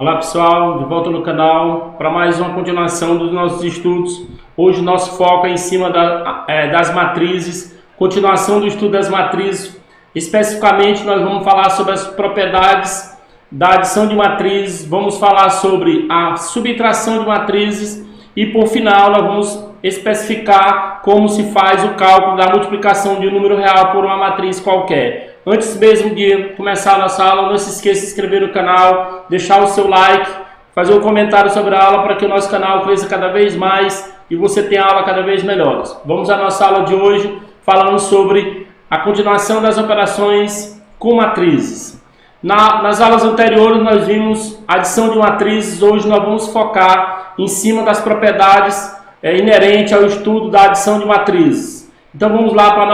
Olá pessoal, de volta no canal para mais uma continuação dos nossos estudos. Hoje nosso foco é em cima das matrizes, continuação do estudo das matrizes. Especificamente nós vamos falar sobre as propriedades da adição de matrizes, vamos falar sobre a subtração de matrizes e por final nós vamos especificar como se faz o cálculo da multiplicação de um número real por uma matriz qualquer. Antes mesmo de começar a nossa aula, não se esqueça de se inscrever no canal, deixar o seu like, fazer um comentário sobre a aula para que o nosso canal cresça cada vez mais e você tenha aula cada vez melhores. Vamos à nossa aula de hoje falando sobre a continuação das operações com matrizes. Nas aulas anteriores nós vimos adição de matrizes, hoje nós vamos focar em cima das propriedades inerentes ao estudo da adição de matrizes. Então vamos lá para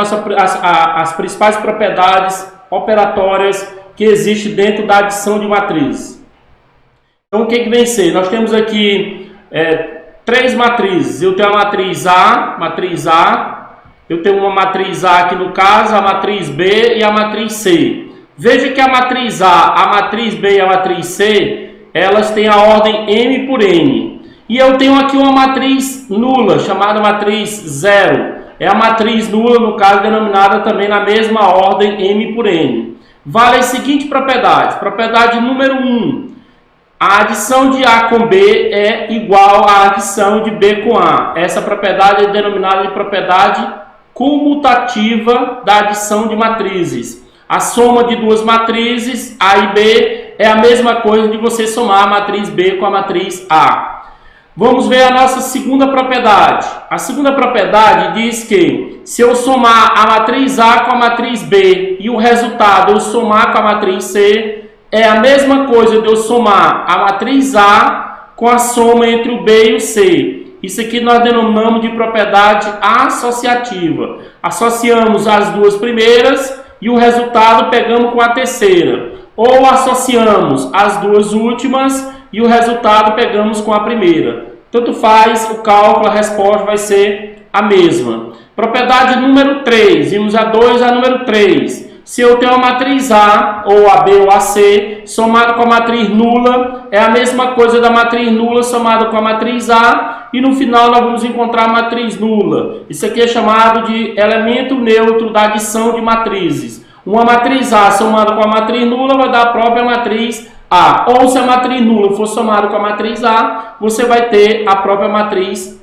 as principais propriedades operatórias que existem dentro da adição de matrizes. Então o que vem ser? Nós temos aqui três matrizes. Eu tenho a matriz A, eu tenho uma matriz A aqui no caso, a matriz B e a matriz C. Veja que a matriz A, a matriz B e a matriz C, elas têm a ordem M por N. E eu tenho aqui uma matriz nula, chamada matriz 0. É a matriz nula, no caso, denominada também na mesma ordem M por N. Vale a seguinte propriedade. Propriedade número 1. A adição de A com B é igual à adição de B com A. Essa propriedade é denominada de propriedade comutativa da adição de matrizes. A soma de duas matrizes, A e B, é a mesma coisa de você somar a matriz B com a matriz A. Vamos ver a nossa segunda propriedade. A segunda propriedade diz que se eu somar a matriz A com a matriz B e o resultado eu somar com a matriz C, é a mesma coisa de eu somar a matriz A com a soma entre o B e o C. Isso aqui nós denominamos de propriedade associativa. Associamos as duas primeiras e o resultado pegamos com a terceira. Ou associamos as duas últimas e o resultado pegamos com a primeira. Tanto faz, o cálculo, a resposta vai ser a mesma. Propriedade número 3, vimos a 2 a número 3. Se eu tenho a matriz A, ou a B ou a C, somado com a matriz nula, é a mesma coisa da matriz nula somada com a matriz A, e no final nós vamos encontrar a matriz nula. Isso aqui é chamado de elemento neutro da adição de matrizes. Uma matriz A somada com a matriz nula vai dar a própria matriz A. Ou se a matriz nula for somada com a matriz A, você vai ter a própria matriz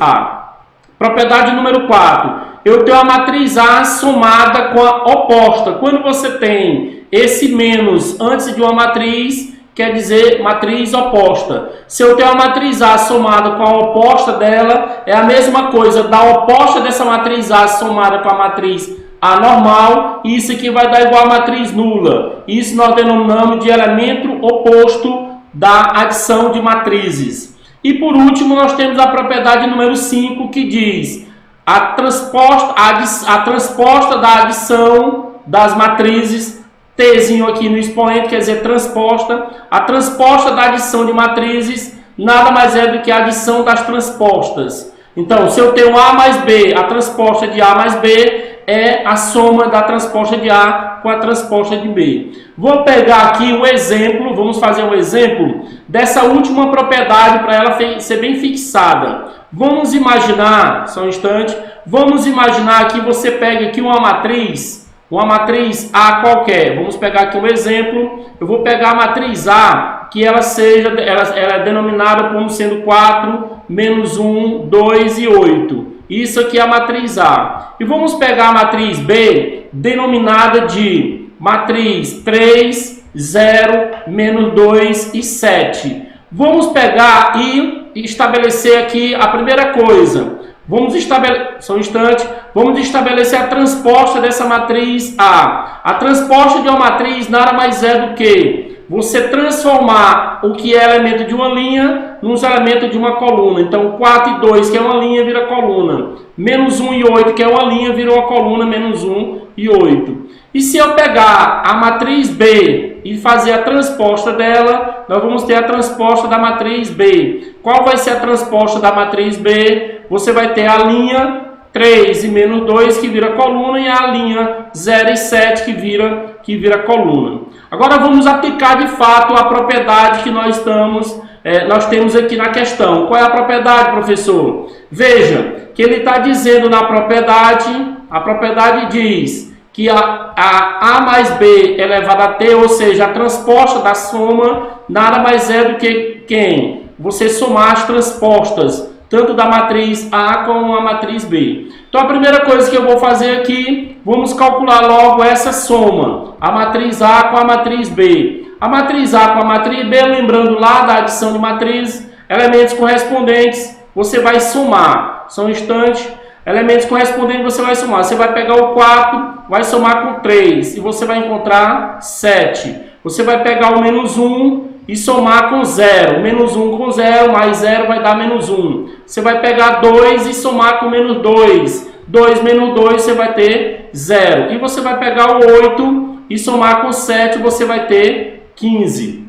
A. Propriedade número 4. Eu tenho a matriz A somada com a oposta. Quando você tem esse menos antes de uma matriz, quer dizer matriz oposta. Se eu tenho a matriz A somada com a oposta dela, é a mesma coisa da oposta dessa matriz A somada com a matriz A normal, e isso aqui vai dar igual a matriz nula. Isso nós denominamos de elemento oposto da adição de matrizes. E por último, nós temos a propriedade número 5, que diz a transposta da adição das matrizes, Tzinho aqui no expoente, quer dizer transposta. A transposta da adição de matrizes nada mais é do que a adição das transpostas. Então, se eu tenho A mais B, a transposta de A mais B é a soma da transposta de A com a transposta de B. Vou pegar aqui um exemplo, vamos fazer um exemplo dessa última propriedade para ela ser bem fixada. Vamos imaginar, só um instante, vamos imaginar que você pega aqui uma matriz A qualquer. Vamos pegar aqui um exemplo, eu vou pegar a matriz A, que ela é denominada como sendo 4, menos 1, 2 e 8. Isso aqui é a matriz A. E vamos pegar a matriz B, denominada de matriz 3, 0, menos 2 e 7. Vamos pegar e estabelecer aqui a primeira coisa. Vamos estabelecer a transposta dessa matriz A. A transposta de uma matriz nada mais é do que você transformar o que é elemento de uma linha nos elementos de uma coluna. Então, 4 e 2, que é uma linha, vira coluna. Menos 1 e 8, que é uma linha, vira uma coluna, menos 1 e 8. E se eu pegar a matriz B e fazer a transposta dela, nós vamos ter a transposta da matriz B. Qual vai ser a transposta da matriz B? Você vai ter a linha 3 e menos 2 que vira coluna e a linha 0 e 7 que vira coluna. Agora vamos aplicar de fato a propriedade que nós temos aqui na questão. Qual é a propriedade, professor? Veja que ele está dizendo na propriedade, a propriedade diz que a mais b elevado a t, ou seja, a transposta da soma, nada mais é do que quem? Você somar as transpostas, tanto da matriz A como a matriz B. Então a primeira coisa que eu vou fazer aqui, vamos calcular logo essa soma, a matriz A com a matriz B. A matriz A com a matriz B, lembrando lá da adição de matrizes, elementos correspondentes, você vai somar. Só um instante, elementos correspondentes você vai somar. Você vai pegar o 4, vai somar com 3 e você vai encontrar 7. Você vai pegar o menos 1 e somar com 0. Menos 1 com 0, mais 0 vai dar menos 1. Você vai pegar 2 e somar com menos 2. 2 menos 2 você vai ter 0. E você vai pegar o 8 e somar com 7 você vai ter 15.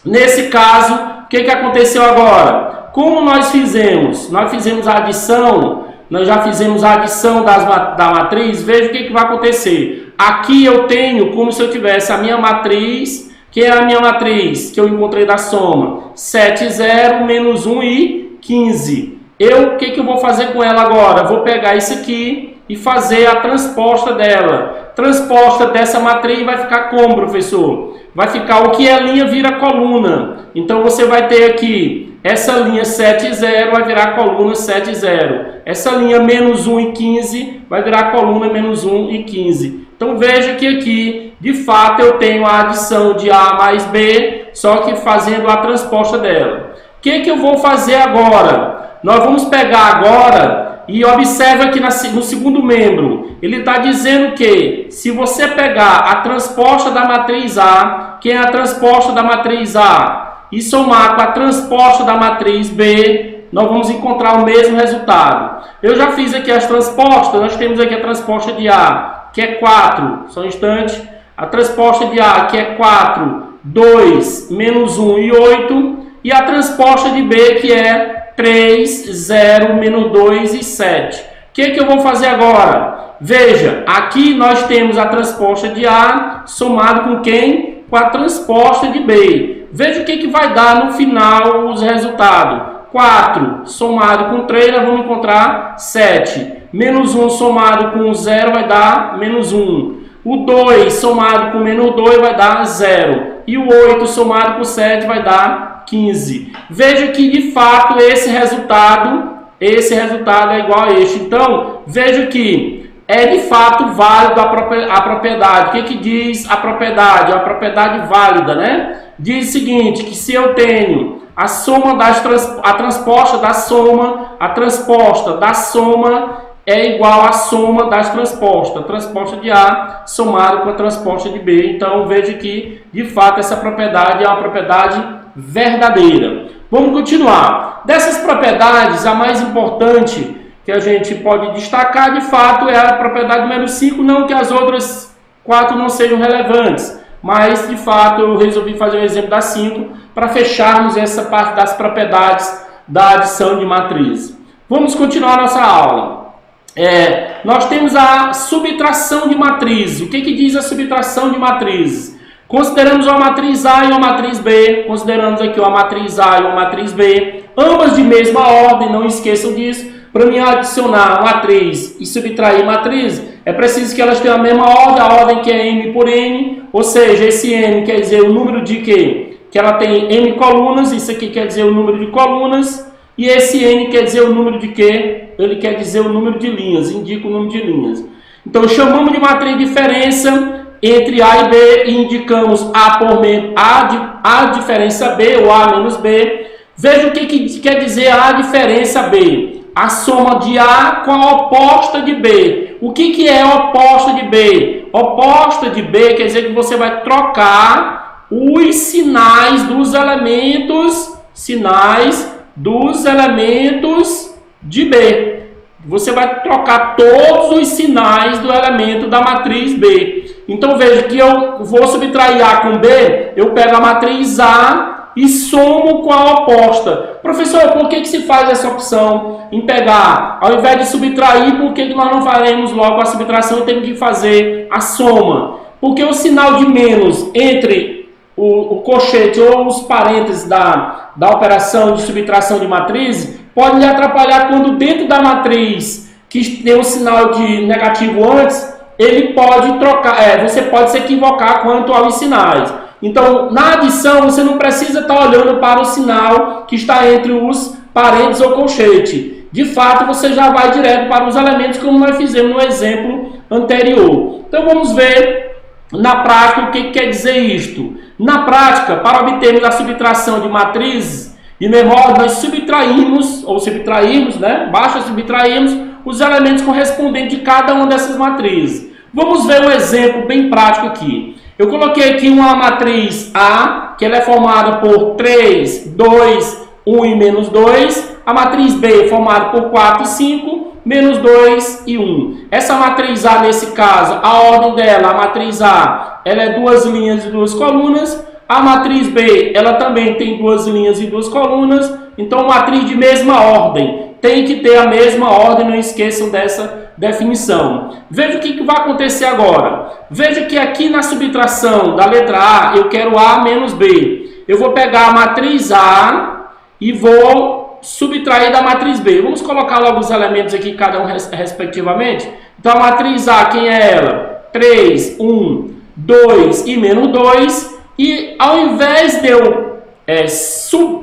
Nesse caso, o que aconteceu agora? Como nós fizemos? Nós fizemos a adição, nós já fizemos a adição da matriz. Veja o que vai acontecer. Aqui eu tenho como se eu tivesse a minha matriz, que é a minha matriz que eu encontrei da soma, 7, 0, menos 1 e 15. O que eu vou fazer com ela agora? Eu vou pegar isso aqui e fazer a transposta dela. Transposta dessa matriz vai ficar como, professor? Vai ficar o que é linha vira coluna. Então você vai ter aqui, essa linha 7, 0 vai virar coluna 7, 0. Essa linha menos 1 e 15 vai virar coluna menos 1 e 15. Então veja que aqui, de fato, eu tenho a adição de A mais B, só que fazendo a transposta dela. O que eu vou fazer agora? Nós vamos pegar agora e observa aqui no segundo membro. Ele está dizendo que se você pegar a transposta da matriz A, que é a transposta da matriz A, e somar com a transposta da matriz B, nós vamos encontrar o mesmo resultado. Eu já fiz aqui as transpostas, nós temos aqui a transposta de A, que é 4, só um instante. A transposta de A, que é 4, 2, menos 1 e 8. E a transposta de B, que é 3, 0, menos 2 e 7. O que eu vou fazer agora? Veja, aqui nós temos a transposta de A somado com quem? Com a transposta de B. Veja o que vai dar no final os resultados. 4 somado com 3, nós vamos encontrar 7. Menos 1 somado com 0 vai dar menos 1. O 2 somado com menos 2 vai dar 0. E o 8 somado com 7 vai dar 15. Veja que, de fato, esse resultado é igual a este. Então, veja que é, de fato, válido a propriedade. O que diz a propriedade? É uma propriedade válida, né? Diz o seguinte, que se eu tenho a soma a transposta da soma, a transposta da soma é igual à soma das transpostas. A transposta de A somado com a transposta de B. Então, veja que, de fato, essa propriedade é uma propriedade verdadeira. Vamos continuar. Dessas propriedades, a mais importante que a gente pode destacar, de fato, é a propriedade número 5. Não que as outras 4 não sejam relevantes, mas, de fato, eu resolvi fazer o exemplo da 5 para fecharmos essa parte das propriedades da adição de matriz. Vamos continuar a nossa aula. Nós temos a subtração de matrizes. O que diz a subtração de matrizes? Consideramos uma matriz A e uma matriz B. Consideramos aqui uma matriz A e uma matriz B. Ambas de mesma ordem, não esqueçam disso. Para mim adicionar matriz e subtrair matriz, é preciso que elas tenham a mesma ordem, a ordem que é M por N. Ou seja, esse M quer dizer o número de quê? Que ela tem M colunas, isso aqui quer dizer o número de colunas. E esse N quer dizer o número de quê? Ele quer dizer o número de linhas, indica o número de linhas. Então, chamamos de matriz de diferença entre A e B e indicamos A diferença B ou A menos B. Veja o que quer dizer A diferença B. A soma de A com a oposta de B. O que é a oposta de B? Oposta de B quer dizer que você vai trocar os sinais dos elementos de B. Você vai trocar todos os sinais do elemento da matriz B. Então veja que eu vou subtrair A com B, eu pego a matriz A e somo com a oposta. Professor, por que se faz essa opção em pegar, ao invés de subtrair, por que nós não faremos logo a subtração e temos que fazer a soma? Porque o sinal de menos entre o colchete ou os parênteses da operação de subtração de matriz pode lhe atrapalhar quando dentro da matriz que tem um sinal de negativo antes, ele pode trocar, você pode se equivocar quanto aos sinais. Então, na adição, você não precisa estar olhando para o sinal que está entre os parênteses ou colchete. De fato, você já vai direto para os elementos, como nós fizemos no exemplo anterior. Então, vamos ver na prática o que quer dizer isto. Na prática, para obtermos a subtração de matrizes, de memória, nós subtraímos, basta subtrairmos os elementos correspondentes de cada uma dessas matrizes. Vamos ver um exemplo bem prático aqui. Eu coloquei aqui uma matriz A, que ela é formada por 3, 2, 1 e menos 2. A matriz B é formada por 4 e 5, menos 2 e 1. Essa matriz A, nesse caso, a ordem dela, a matriz A, ela é 2 linhas e 2 colunas. A matriz B, ela também tem 2 linhas e 2 colunas. Então, matriz de mesma ordem. Tem que ter a mesma ordem, não esqueçam dessa definição. Veja o que vai acontecer agora. Veja que aqui na subtração da letra A, eu quero A menos B. Eu vou pegar a matriz A e vou subtrair da matriz B. Vamos colocar logo os elementos aqui, cada um respectivamente. Então, a matriz A, quem é ela? 3, 1, 2 e menos 2. E ao invés de eu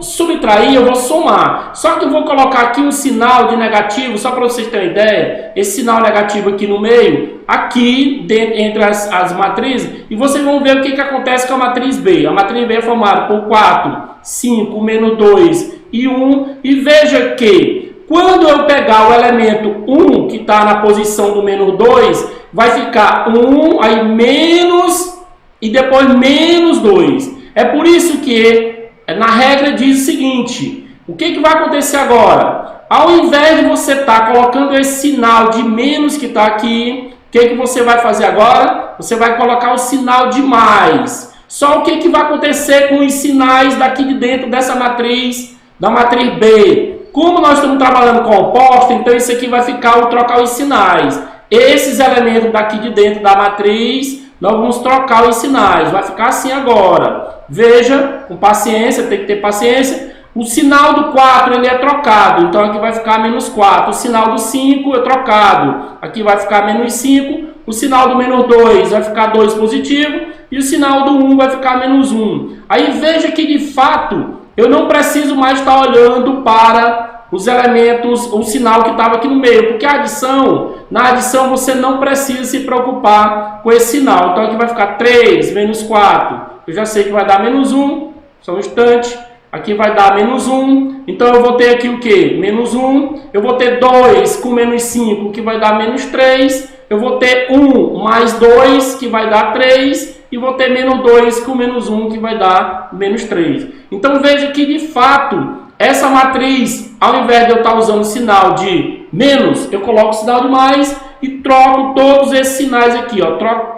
subtrair, eu vou somar. Só que eu vou colocar aqui um sinal de negativo, só para vocês terem ideia, esse sinal negativo aqui no meio, aqui dentro, entre as matrizes, e vocês vão ver o que acontece com a matriz B. A matriz B é formada por 4, 5, menos 2 e 1, e veja que quando eu pegar o elemento 1, que está na posição do menos 2, vai ficar 1, aí menos, e depois menos 2. É por isso que na regra diz o seguinte, o que vai acontecer agora? Ao invés de você estar colocando esse sinal de menos que está aqui, o que você vai fazer agora? Você vai colocar o sinal de mais. Só o que vai acontecer com os sinais daqui de dentro dessa matriz, da matriz B? Como nós estamos trabalhando com oposta, então isso aqui vai ficar o trocar os sinais. Esses elementos daqui de dentro da matriz, nós vamos trocar os sinais. Vai ficar assim agora. Veja, com paciência, tem que ter paciência. O sinal do 4 ele é trocado, então aqui vai ficar menos 4. O sinal do 5 é trocado, aqui vai ficar menos 5. O sinal do menos 2 vai ficar 2 positivo. E o sinal do 1 vai ficar menos 1. Aí veja que de fato eu não preciso mais estar olhando para os elementos, o sinal que estava aqui no meio, porque a adição, na adição você não precisa se preocupar com esse sinal. Então aqui vai ficar 3 menos 4. Eu já sei que vai dar menos 1, só um instante. Aqui vai dar menos 1. Então eu vou ter aqui o quê? Menos 1. Eu vou ter 2 com menos 5, que vai dar menos 3. Eu vou ter 1 mais 2, que vai dar 3. E vou ter menos 2 com menos 1, que vai dar menos 3. Então veja que de fato, essa matriz, ao invés de eu estar usando o sinal de menos, eu coloco o sinal de mais e troco todos esses sinais aqui. Ó.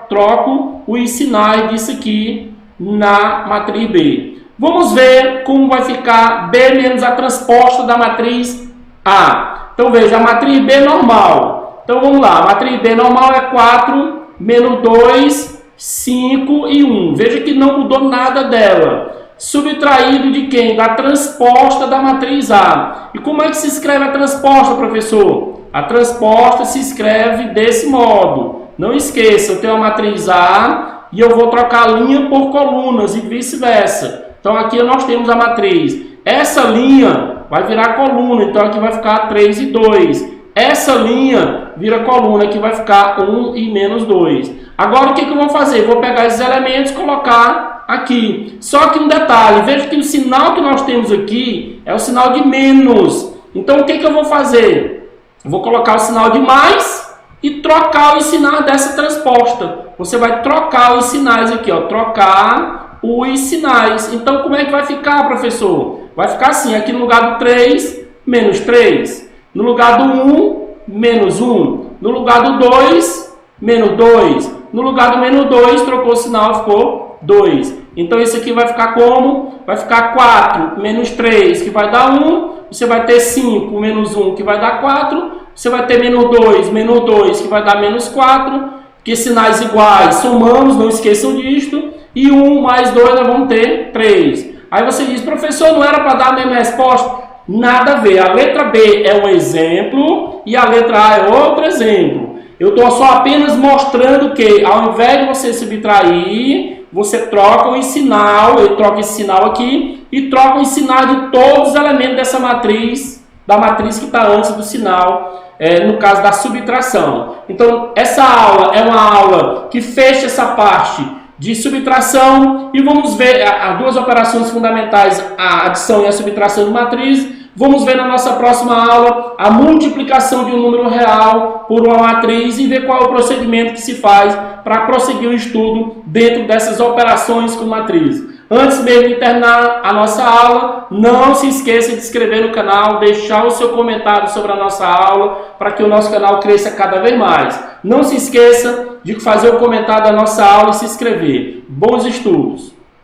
Troco os sinais disso aqui na matriz B. Vamos ver como vai ficar B menos a transposta da matriz A. Então veja, a matriz B normal. Então vamos lá, a matriz B normal é 4, menos 2, 5 e 1. Veja que não mudou nada dela. Subtraído de quem? Da transposta da matriz A. E como é que se escreve a transposta, professor? A transposta se escreve desse modo. Não esqueça, eu tenho a matriz A e eu vou trocar linha por colunas e vice-versa. Então aqui nós temos a matriz. Essa linha vai virar coluna, então aqui vai ficar 3 e 2. Essa linha vira coluna, aqui vai ficar 1 e menos 2. Agora o que eu vou fazer? Eu vou pegar esses elementos e colocar aqui. Só que um detalhe, veja que o sinal que nós temos aqui é o sinal de menos. Então o que eu vou fazer? Eu vou colocar o sinal de mais e trocar os sinais dessa transposta. Você vai trocar os sinais aqui, ó, trocar os sinais. Então como é que vai ficar, professor? Vai ficar assim, aqui no lugar do 3, menos 3. No lugar do 1, menos 1. No lugar do 2, menos 2. No lugar do menos 2, trocou o sinal, ficou 2. Então isso aqui vai ficar como? Vai ficar 4 menos 3, que vai dar 1. Você vai ter 5 menos 1, que vai dar 4. Você vai ter menos 2, que vai dar menos 4. Que sinais iguais, somamos, não esqueçam disto. E 1 mais 2, nós vamos ter 3. Aí você diz, professor, não era para dar a mesma resposta? Nada a ver. A letra B é um exemplo e a letra A é outro exemplo. Eu estou só apenas mostrando que, ao invés de você subtrair, você troca o sinal, eu troco esse sinal aqui e troca o sinal de todos os elementos dessa matriz, da matriz que está antes do sinal, no caso da subtração. Então, essa aula é uma aula que fecha essa parte de subtração e vamos ver as duas operações fundamentais, a adição e a subtração de matriz. Vamos ver na nossa próxima aula a multiplicação de um número real por uma matriz e ver qual é o procedimento que se faz para prosseguir o estudo dentro dessas operações com matriz. Antes mesmo de terminar a nossa aula, não se esqueça de se inscrever no canal, deixar o seu comentário sobre a nossa aula para que o nosso canal cresça cada vez mais. Não se esqueça de fazer o comentário da nossa aula e se inscrever. Bons estudos!